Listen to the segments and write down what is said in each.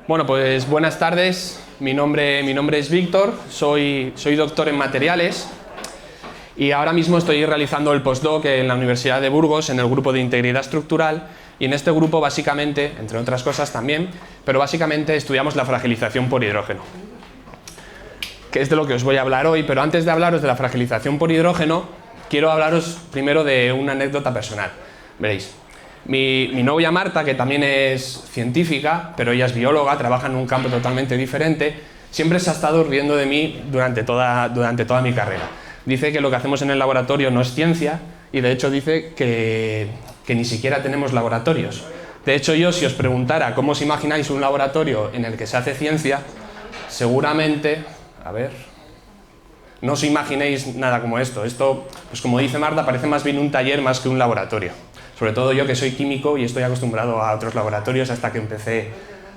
Bueno, pues buenas tardes. Mi nombre es Víctor, soy doctor en materiales y ahora mismo estoy realizando el postdoc en la Universidad de Burgos en el grupo de integridad estructural, y en este grupo básicamente, entre otras cosas también, pero básicamente estudiamos la fragilización por hidrógeno, que es de lo que os voy a hablar hoy. Pero antes de hablaros de la fragilización por hidrógeno, quiero hablaros primero de una anécdota personal. Veréis, mi novia Marta, que también es científica, pero ella es bióloga, trabaja en un campo totalmente diferente, siempre se ha estado riendo de mí durante toda mi carrera. Dice que lo que hacemos en el laboratorio no es ciencia, y de hecho dice que ni siquiera tenemos laboratorios. De hecho, yo, si os preguntara cómo os imagináis un laboratorio en el que se hace ciencia, seguramente, no os imaginéis nada como esto. Esto, pues como dice Marta, parece más bien un taller más que un laboratorio. Sobre todo yo, que soy químico y estoy acostumbrado a otros laboratorios hasta que empecé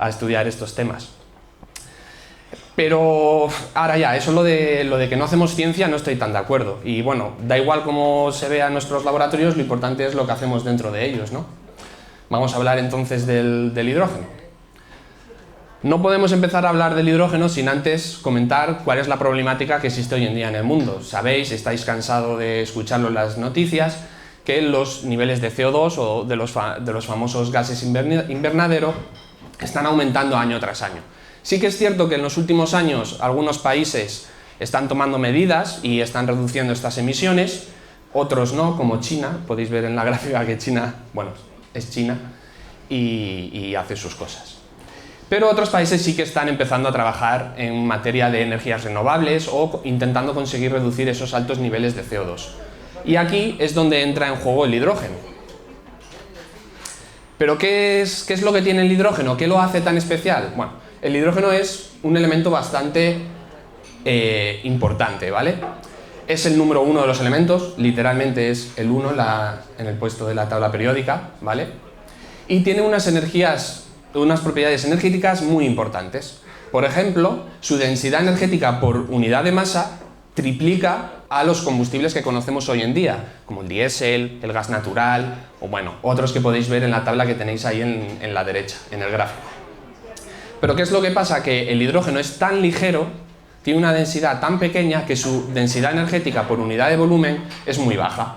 a estudiar estos temas. Pero ahora ya, eso lo de que no hacemos ciencia, no estoy tan de acuerdo. Y bueno, da igual cómo se vea en nuestros laboratorios, lo importante es lo que hacemos dentro de ellos, ¿no? Vamos a hablar entonces del hidrógeno. No podemos empezar a hablar del hidrógeno sin antes comentar cuál es la problemática que existe hoy en día en el mundo. Sabéis, estáis cansados de escucharlo en las noticias, que los niveles de CO2 o de los famosos gases invernadero están aumentando año tras año. Sí que es cierto que en los últimos años algunos países están tomando medidas y están reduciendo estas emisiones, otros no, como China. Podéis ver en la gráfica que China, bueno, es China y hace sus cosas. Pero otros países sí que están empezando a trabajar en materia de energías renovables o intentando conseguir reducir esos altos niveles de CO2. Y aquí es donde entra en juego el hidrógeno. ¿Pero qué es lo que tiene el hidrógeno? ¿Qué lo hace tan especial? Bueno, el hidrógeno es un elemento bastante importante, ¿vale? Es el número 1 de los elementos, literalmente es el 1 en el puesto de la tabla periódica, ¿vale? Y tiene unas propiedades energéticas muy importantes. Por ejemplo, su densidad energética por unidad de masa triplica a los combustibles que conocemos hoy en día, como el diésel, el gas natural, o bueno, otros que podéis ver en la tabla que tenéis ahí en la derecha, en el gráfico. Pero ¿qué es lo que pasa? Que el hidrógeno es tan ligero, tiene una densidad tan pequeña, que su densidad energética por unidad de volumen es muy baja,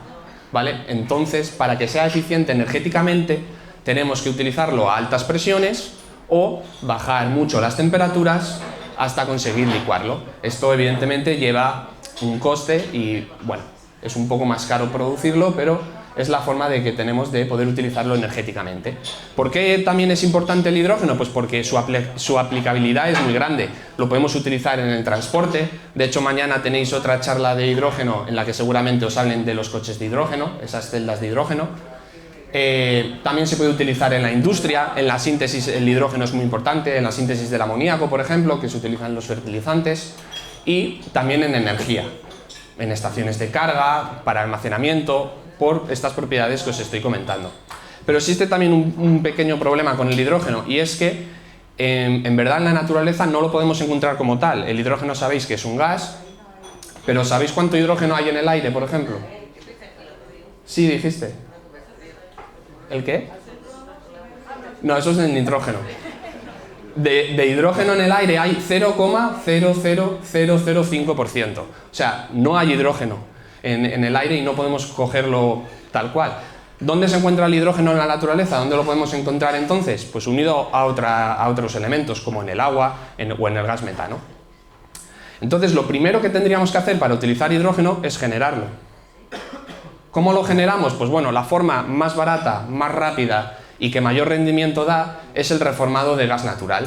¿vale? Entonces, para que sea eficiente energéticamente, tenemos que utilizarlo a altas presiones o bajar mucho las temperaturas hasta conseguir licuarlo. Esto evidentemente lleva un coste y bueno, es un poco más caro producirlo, pero es la forma que tenemos de poder utilizarlo energéticamente. ¿Por qué también es importante el hidrógeno? Pues porque su aplicabilidad es muy grande. Lo podemos utilizar en el transporte. De hecho, mañana tenéis otra charla de hidrógeno en la que seguramente os hablen de los coches de hidrógeno, esas celdas de hidrógeno. También se puede utilizar en la industria. En la síntesis el hidrógeno es muy importante, en la síntesis del amoníaco, por ejemplo, que se utilizan en los fertilizantes, y también en energía, en estaciones de carga, para almacenamiento, por estas propiedades que os estoy comentando. Pero existe también un pequeño problema con el hidrógeno, y es que en verdad en la naturaleza no lo podemos encontrar como tal. El hidrógeno sabéis que es un gas, pero ¿sabéis cuánto hidrógeno hay en el aire, por ejemplo? Sí, dijiste. ¿El qué? No, eso es el nitrógeno. De hidrógeno en el aire hay 0,00005%. O sea, no hay hidrógeno en el aire y no podemos cogerlo tal cual. ¿Dónde se encuentra el hidrógeno en la naturaleza? ¿Dónde lo podemos encontrar entonces? Pues unido a otros elementos, como en el agua o en el gas metano. Entonces, lo primero que tendríamos que hacer para utilizar hidrógeno es generarlo. ¿Cómo lo generamos? Pues bueno, la forma más barata, más rápida y que mayor rendimiento da es el reformado de gas natural.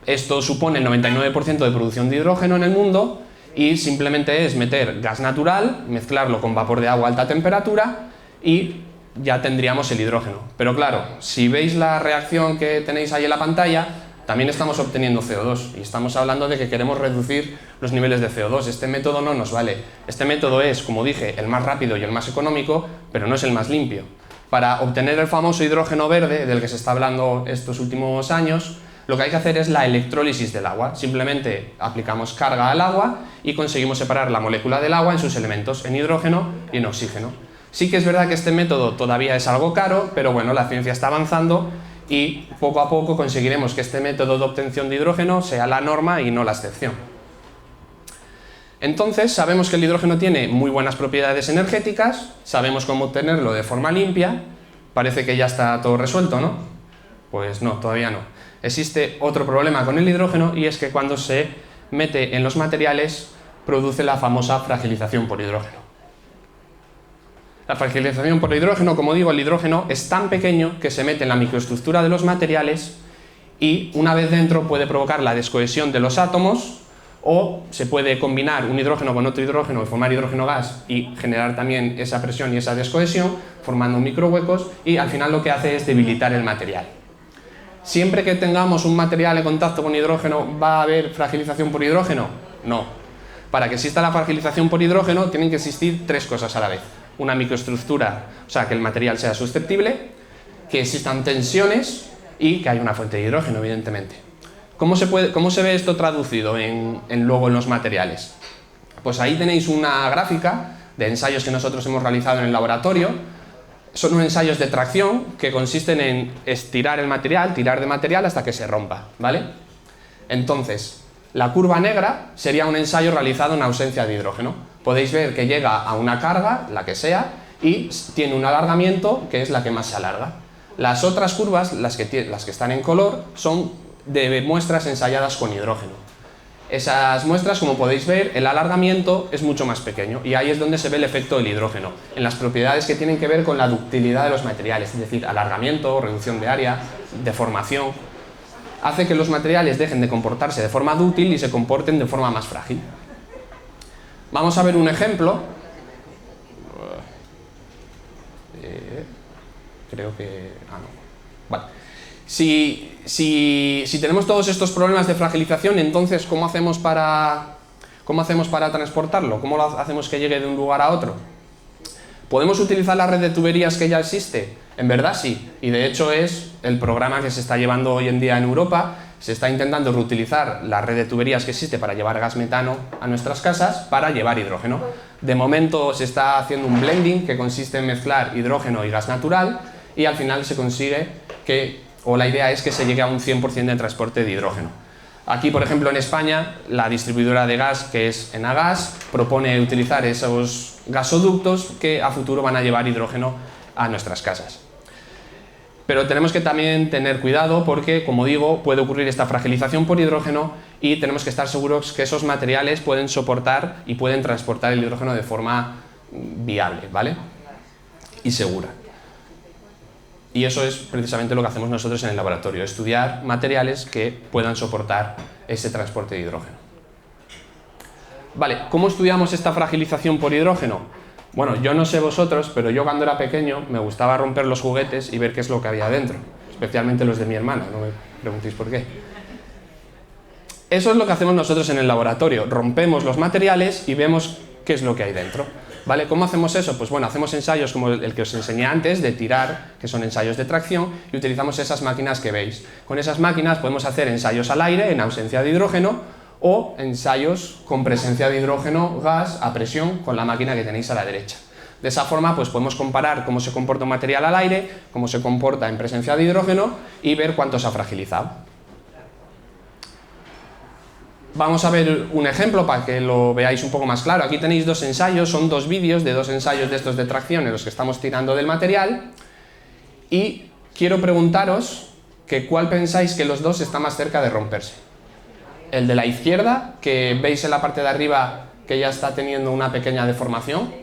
Esto supone el 99% de producción de hidrógeno en el mundo y simplemente es meter gas natural, mezclarlo con vapor de agua a alta temperatura y ya tendríamos el hidrógeno. Pero claro, si veis la reacción que tenéis ahí en la pantalla, también estamos obteniendo CO2 y estamos hablando de que queremos reducir los niveles de CO2. Este método no nos vale. Este método es, como dije, el más rápido y el más económico, pero no es el más limpio. Para obtener el famoso hidrógeno verde, del que se está hablando estos últimos años, lo que hay que hacer es la electrólisis del agua. Simplemente aplicamos carga al agua y conseguimos separar la molécula del agua en sus elementos, en hidrógeno y en oxígeno. Sí que es verdad que este método todavía es algo caro, pero bueno, la ciencia está avanzando y poco a poco conseguiremos que este método de obtención de hidrógeno sea la norma y no la excepción. Entonces, sabemos que el hidrógeno tiene muy buenas propiedades energéticas, sabemos cómo obtenerlo de forma limpia. Parece que ya está todo resuelto, ¿no? Pues no, todavía no. Existe otro problema con el hidrógeno, y es que cuando se mete en los materiales produce la famosa fragilización por hidrógeno. La fragilización por hidrógeno, como digo, el hidrógeno es tan pequeño que se mete en la microestructura de los materiales y una vez dentro puede provocar la descohesión de los átomos, o se puede combinar un hidrógeno con otro hidrógeno y formar hidrógeno gas y generar también esa presión y esa descohesión, formando microhuecos, y al final lo que hace es debilitar el material. ¿Siempre que tengamos un material en contacto con hidrógeno va a haber fragilización por hidrógeno? No. Para que exista la fragilización por hidrógeno tienen que existir tres cosas a la vez. Una microestructura, o sea, que el material sea susceptible, que existan tensiones y que haya una fuente de hidrógeno, evidentemente. ¿Cómo se ve esto traducido luego en los materiales? Pues ahí tenéis una gráfica de ensayos que nosotros hemos realizado en el laboratorio. Son unos ensayos de tracción que consisten en estirar el material, tirar de material hasta que se rompa, ¿vale? Entonces, la curva negra sería un ensayo realizado en ausencia de hidrógeno. Podéis ver que llega a una carga, la que sea, y tiene un alargamiento que es la que más se alarga. Las otras curvas, las que están en color, son de muestras ensayadas con hidrógeno. Esas muestras, como podéis ver, el alargamiento es mucho más pequeño, y ahí es donde se ve el efecto del hidrógeno, en las propiedades que tienen que ver con la ductilidad de los materiales, es decir, alargamiento, reducción de área, deformación. Hace que los materiales dejen de comportarse de forma dúctil y se comporten de forma más frágil. Vamos a ver un ejemplo. Creo que... no. Vale. Si tenemos todos estos problemas de fragilización, entonces ¿cómo hacemos para transportarlo? ¿Cómo lo hacemos que llegue de un lugar a otro? ¿Podemos utilizar la red de tuberías que ya existe? En verdad sí, y de hecho es el programa que se está llevando hoy en día en Europa. Se está intentando reutilizar la red de tuberías que existe para llevar gas metano a nuestras casas para llevar hidrógeno. De momento se está haciendo un blending que consiste en mezclar hidrógeno y gas natural, y al final se consigue la idea es que se llegue a un 100% de transporte de hidrógeno. Aquí, por ejemplo, en España, la distribuidora de gas, que es Enagas, propone utilizar esos gasoductos que a futuro van a llevar hidrógeno a nuestras casas. Pero tenemos que también tener cuidado porque, como digo, puede ocurrir esta fragilización por hidrógeno y tenemos que estar seguros que esos materiales pueden soportar y pueden transportar el hidrógeno de forma viable, ¿vale? Y segura. Y eso es precisamente lo que hacemos nosotros en el laboratorio, estudiar materiales que puedan soportar ese transporte de hidrógeno. Vale, ¿cómo estudiamos esta fragilización por hidrógeno? Bueno, yo no sé vosotros, pero yo cuando era pequeño me gustaba romper los juguetes y ver qué es lo que había dentro, especialmente los de mi hermana, no me preguntéis por qué. Eso es lo que hacemos nosotros en el laboratorio, rompemos los materiales y vemos qué es lo que hay dentro. ¿Vale? ¿Cómo hacemos eso? Pues bueno, hacemos ensayos como el que os enseñé antes, de tirar, que son ensayos de tracción, y utilizamos esas máquinas que veis. Con esas máquinas podemos hacer ensayos al aire, en ausencia de hidrógeno, o ensayos con presencia de hidrógeno, gas, a presión, con la máquina que tenéis a la derecha. De esa forma, pues podemos comparar cómo se comporta un material al aire, cómo se comporta en presencia de hidrógeno, y ver cuánto se ha fragilizado. Vamos a ver un ejemplo para que lo veáis un poco más claro. Aquí tenéis dos ensayos, son dos vídeos de dos ensayos de estos de tracción en los que estamos tirando del material, y quiero preguntaros que cuál pensáis que los dos está más cerca de romperse. El de la izquierda, que veis en la parte de arriba que ya está teniendo una pequeña deformación,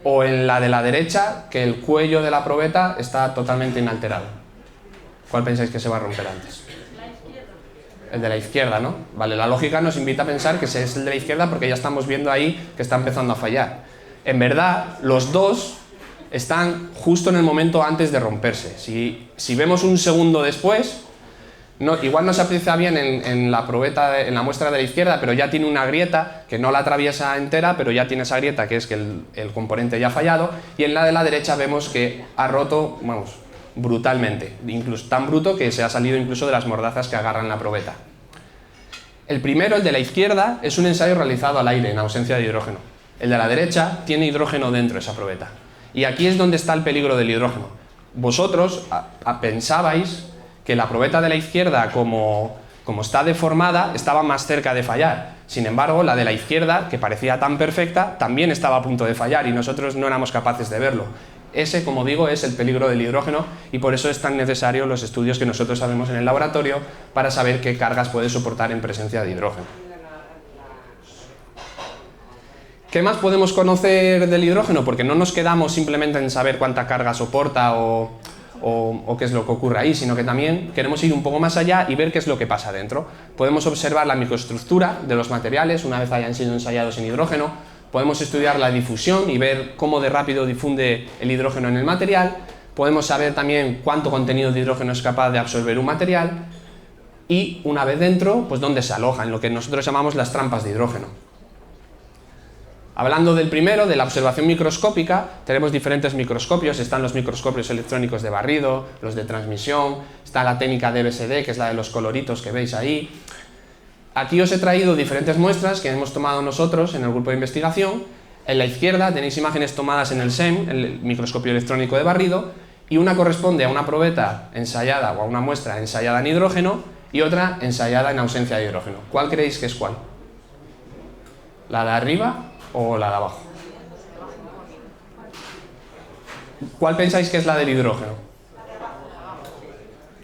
o en la de la derecha, que el cuello de la probeta está totalmente inalterado. ¿Cuál pensáis que se va a romper antes? El de la izquierda, ¿no? Vale, la lógica nos invita a pensar que ese es el de la izquierda porque ya estamos viendo ahí que está empezando a fallar. En verdad, los dos están justo en el momento antes de romperse. Si vemos un segundo después, igual no se aprecia bien en la probeta, en la muestra de la izquierda, pero ya tiene una grieta que no la atraviesa entera, pero ya tiene esa grieta que es que el componente ya ha fallado, y en la de la derecha vemos que ha roto, vamos, brutalmente, incluso tan bruto que se ha salido incluso de las mordazas que agarran la probeta. El primero, el de la izquierda, es un ensayo realizado al aire, en ausencia de hidrógeno. El de la derecha tiene hidrógeno dentro de esa probeta. Y aquí es donde está el peligro del hidrógeno. Vosotros pensabais que la probeta de la izquierda, como está deformada, estaba más cerca de fallar. Sin embargo, la de la izquierda, que parecía tan perfecta, también estaba a punto de fallar y nosotros no éramos capaces de verlo. Ese, como digo, es el peligro del hidrógeno y por eso es tan necesario los estudios que nosotros hacemos en el laboratorio para saber qué cargas puede soportar en presencia de hidrógeno. ¿Qué más podemos conocer del hidrógeno? Porque no nos quedamos simplemente en saber cuánta carga soporta o qué es lo que ocurre ahí, sino que también queremos ir un poco más allá y ver qué es lo que pasa dentro. Podemos observar la microestructura de los materiales una vez hayan sido ensayados en hidrógeno, podemos estudiar la difusión y ver cómo de rápido difunde el hidrógeno en el material, podemos saber también cuánto contenido de hidrógeno es capaz de absorber un material y una vez dentro, pues dónde se aloja, en lo que nosotros llamamos las trampas de hidrógeno. Hablando del primero, de la observación microscópica, tenemos diferentes microscopios, están los microscopios electrónicos de barrido, los de transmisión, está la técnica de EBSD, que es la de los coloritos que veis ahí. Aquí os he traído diferentes muestras que hemos tomado nosotros en el grupo de investigación. En la izquierda tenéis imágenes tomadas en el SEM, el microscopio electrónico de barrido, y una corresponde a una probeta ensayada o a una muestra ensayada en hidrógeno y otra ensayada en ausencia de hidrógeno. ¿Cuál creéis que es cuál? ¿La de arriba o la de abajo? ¿Cuál pensáis que es la del hidrógeno?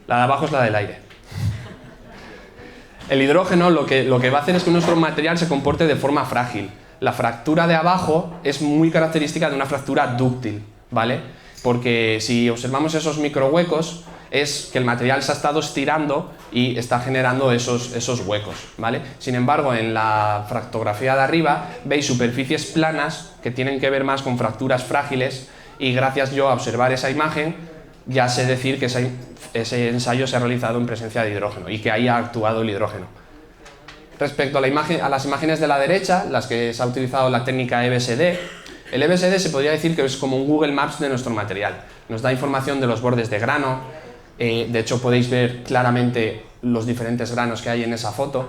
La de abajo es la del aire. El hidrógeno lo que va a hacer es que nuestro material se comporte de forma frágil. La fractura de abajo es muy característica de una fractura dúctil, ¿vale? Porque si observamos esos microhuecos, es que el material se ha estado estirando y está generando esos huecos, ¿vale? Sin embargo, en la fractografía de arriba veis superficies planas que tienen que ver más con fracturas frágiles y gracias yo a observar esa imagen ya sé decir que ese ensayo se ha realizado en presencia de hidrógeno y que ahí ha actuado el hidrógeno. Respecto a las imágenes de la derecha, las que se ha utilizado la técnica EBSD, el EBSD se podría decir que es como un Google Maps de nuestro material. Nos da información de los bordes de grano, de hecho podéis ver claramente los diferentes granos que hay en esa foto.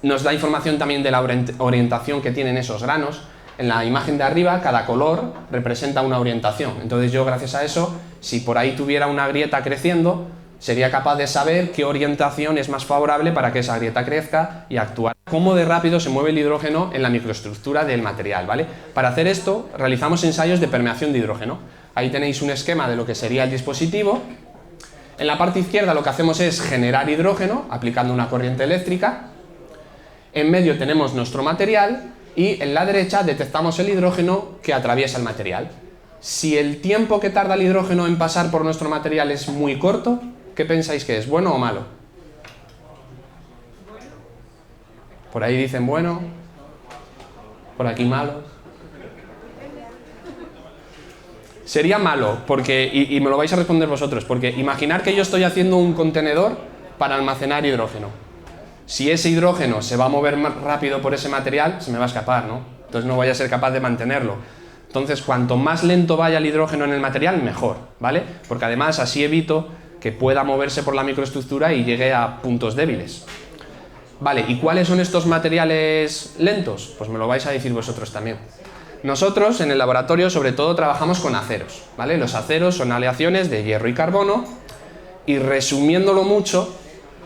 Nos da información también de la orientación que tienen esos granos. En la imagen de arriba, cada color representa una orientación. Entonces yo, gracias a eso, si por ahí tuviera una grieta creciendo, sería capaz de saber qué orientación es más favorable para que esa grieta crezca y actuar. Cómo de rápido se mueve el hidrógeno en la microestructura del material, ¿vale? Para hacer esto, realizamos ensayos de permeación de hidrógeno. Ahí tenéis un esquema de lo que sería el dispositivo. En la parte izquierda lo que hacemos es generar hidrógeno aplicando una corriente eléctrica. En medio tenemos nuestro material y en la derecha detectamos el hidrógeno que atraviesa el material. Si el tiempo que tarda el hidrógeno en pasar por nuestro material es muy corto, ¿qué pensáis que es? ¿Bueno o malo? Por ahí dicen bueno, por aquí malo. Sería malo, porque, y me lo vais a responder vosotros, porque imaginar que yo estoy haciendo un contenedor para almacenar hidrógeno. Si ese hidrógeno se va a mover más rápido por ese material, se me va a escapar, ¿no? Entonces no voy a ser capaz de mantenerlo. Entonces, cuanto más lento vaya el hidrógeno en el material, mejor, ¿vale? Porque además así evito que pueda moverse por la microestructura y llegue a puntos débiles. Vale, ¿y cuáles son estos materiales lentos? Pues me lo vais a decir vosotros también. Nosotros en el laboratorio sobre todo trabajamos con aceros, ¿vale? Los aceros son aleaciones de hierro y carbono y resumiéndolo mucho,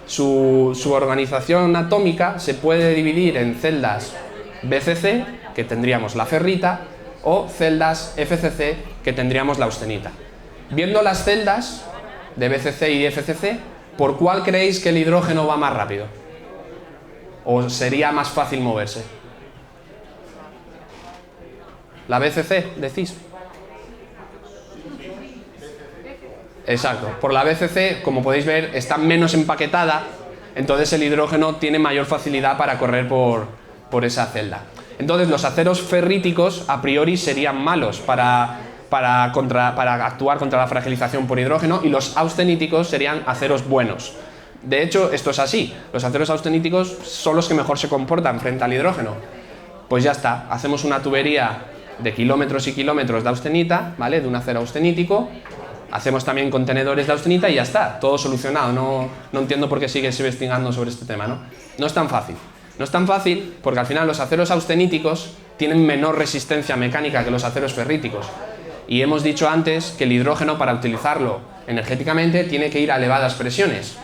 su organización atómica se puede dividir en celdas BCC, que tendríamos la ferrita, o celdas FCC, que tendríamos la austenita. Viendo las celdas de BCC y FCC, ¿por cuál creéis que el hidrógeno va más rápido? ¿O sería más fácil moverse? ¿La BCC, decís? Exacto, por la BCC, como podéis ver, está menos empaquetada, entonces el hidrógeno tiene mayor facilidad para correr por esa celda. Entonces los aceros ferríticos a priori serían malos para actuar contra la fragilización por hidrógeno y los austeníticos serían aceros buenos. De hecho, esto es así, los aceros austeníticos son los que mejor se comportan frente al hidrógeno. Pues ya está, hacemos una tubería de kilómetros y kilómetros de austenita, ¿vale? De un acero austenítico. Hacemos también contenedores de austenita y ya está, todo solucionado. No entiendo por qué sigues investigando sobre este tema, ¿no? No es tan fácil. No es tan fácil porque al final los aceros austeníticos tienen menor resistencia mecánica que los aceros ferríticos. Y hemos dicho antes que el hidrógeno, para utilizarlo energéticamente, tiene que ir a elevadas presiones.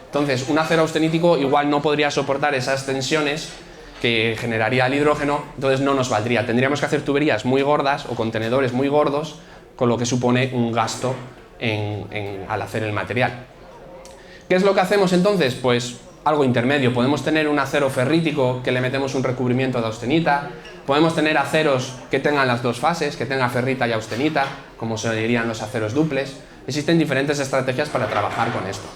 Entonces, un acero austenítico igual no podría soportar esas tensiones que generaría el hidrógeno, entonces no nos valdría. Tendríamos que hacer tuberías muy gordas o contenedores muy gordos, con lo que supone un gasto al hacer el material. ¿Qué es lo que hacemos entonces? Pues algo intermedio. Podemos tener un acero ferrítico que le metemos un recubrimiento de austenita, podemos tener aceros que tengan las dos fases, que tenga ferrita y austenita, como se dirían los aceros duples. Existen diferentes estrategias para trabajar con esto.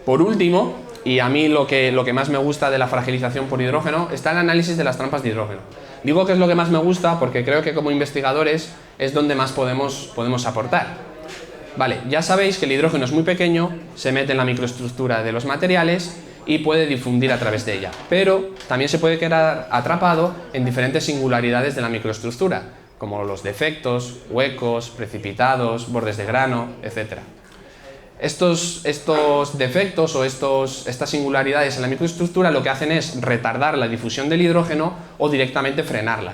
Por último, y a mí lo que más me gusta de la fragilización por hidrógeno, está el análisis de las trampas de hidrógeno. Digo que es lo que más me gusta porque creo que como investigadores es donde más podemos aportar. Vale, ya sabéis que el hidrógeno es muy pequeño, se mete en la microestructura de los materiales y puede difundir a través de ella, pero también se puede quedar atrapado en diferentes singularidades de la microestructura, como los defectos, huecos, precipitados, bordes de grano, etc. Estos defectos o estas singularidades en la microestructura lo que hacen es retardar la difusión del hidrógeno o directamente frenarla.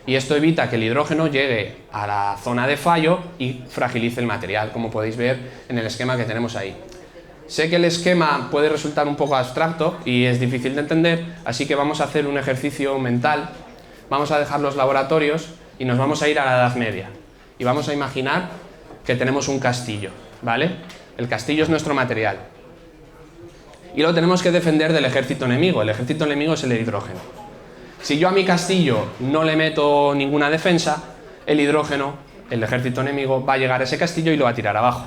Y esto evita que el hidrógeno llegue a la zona de fallo y fragilice el material, como podéis ver en el esquema que tenemos ahí. Sé que el esquema puede resultar un poco abstracto y es difícil de entender, así que vamos a hacer un ejercicio mental. Vamos a dejar los laboratorios y nos vamos a ir a la Edad Media. Y vamos a imaginar que tenemos un castillo, ¿vale? El castillo es nuestro material. Y lo tenemos que defender del ejército enemigo. El ejército enemigo es el hidrógeno. Si yo a mi castillo no le meto ninguna defensa, el hidrógeno, el ejército enemigo, va a llegar a ese castillo y lo va a tirar abajo.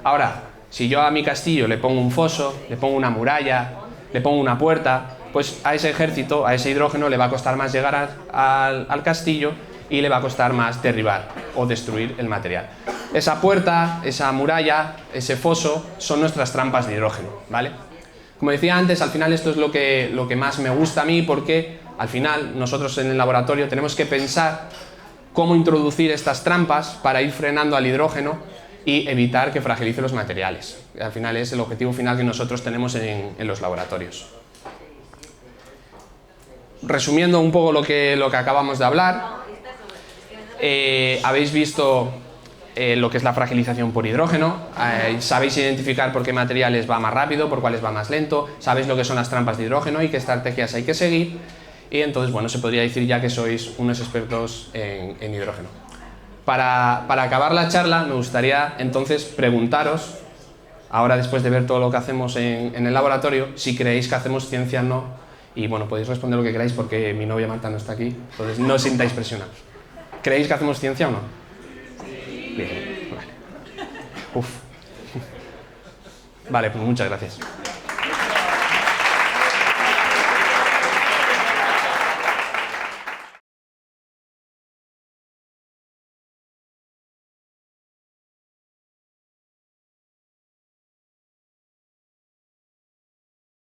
Ahora, si yo a mi castillo le pongo un foso, le pongo una muralla, le pongo una puerta, pues a ese ejército, a ese hidrógeno, le va a costar más llegar al castillo y le va a costar más derribar o destruir el material. Esa puerta, esa muralla, ese foso son nuestras trampas de hidrógeno, ¿vale? Como decía antes, al final esto es lo que más me gusta a mí porque al final nosotros en el laboratorio tenemos que pensar cómo introducir estas trampas para ir frenando al hidrógeno y evitar que fragilice los materiales. Al final es el objetivo final que nosotros tenemos en los laboratorios. Resumiendo un poco lo que acabamos de hablar, habéis visto lo que es la fragilización por hidrógeno, sabéis identificar por qué materiales va más rápido, por cuáles va más lento, sabéis lo que son las trampas de hidrógeno y qué estrategias hay que seguir, y entonces, bueno, se podría decir ya que sois unos expertos en hidrógeno. Para acabar la charla, me gustaría entonces preguntaros, ahora después de ver todo lo que hacemos en el laboratorio, si creéis que hacemos ciencia o no, y bueno, podéis responder lo que queráis porque mi novia Marta no está aquí, entonces no os sintáis presionados. ¿Creéis que hacemos ciencia o no? Bien, vale. Uf. Vale, pues muchas gracias.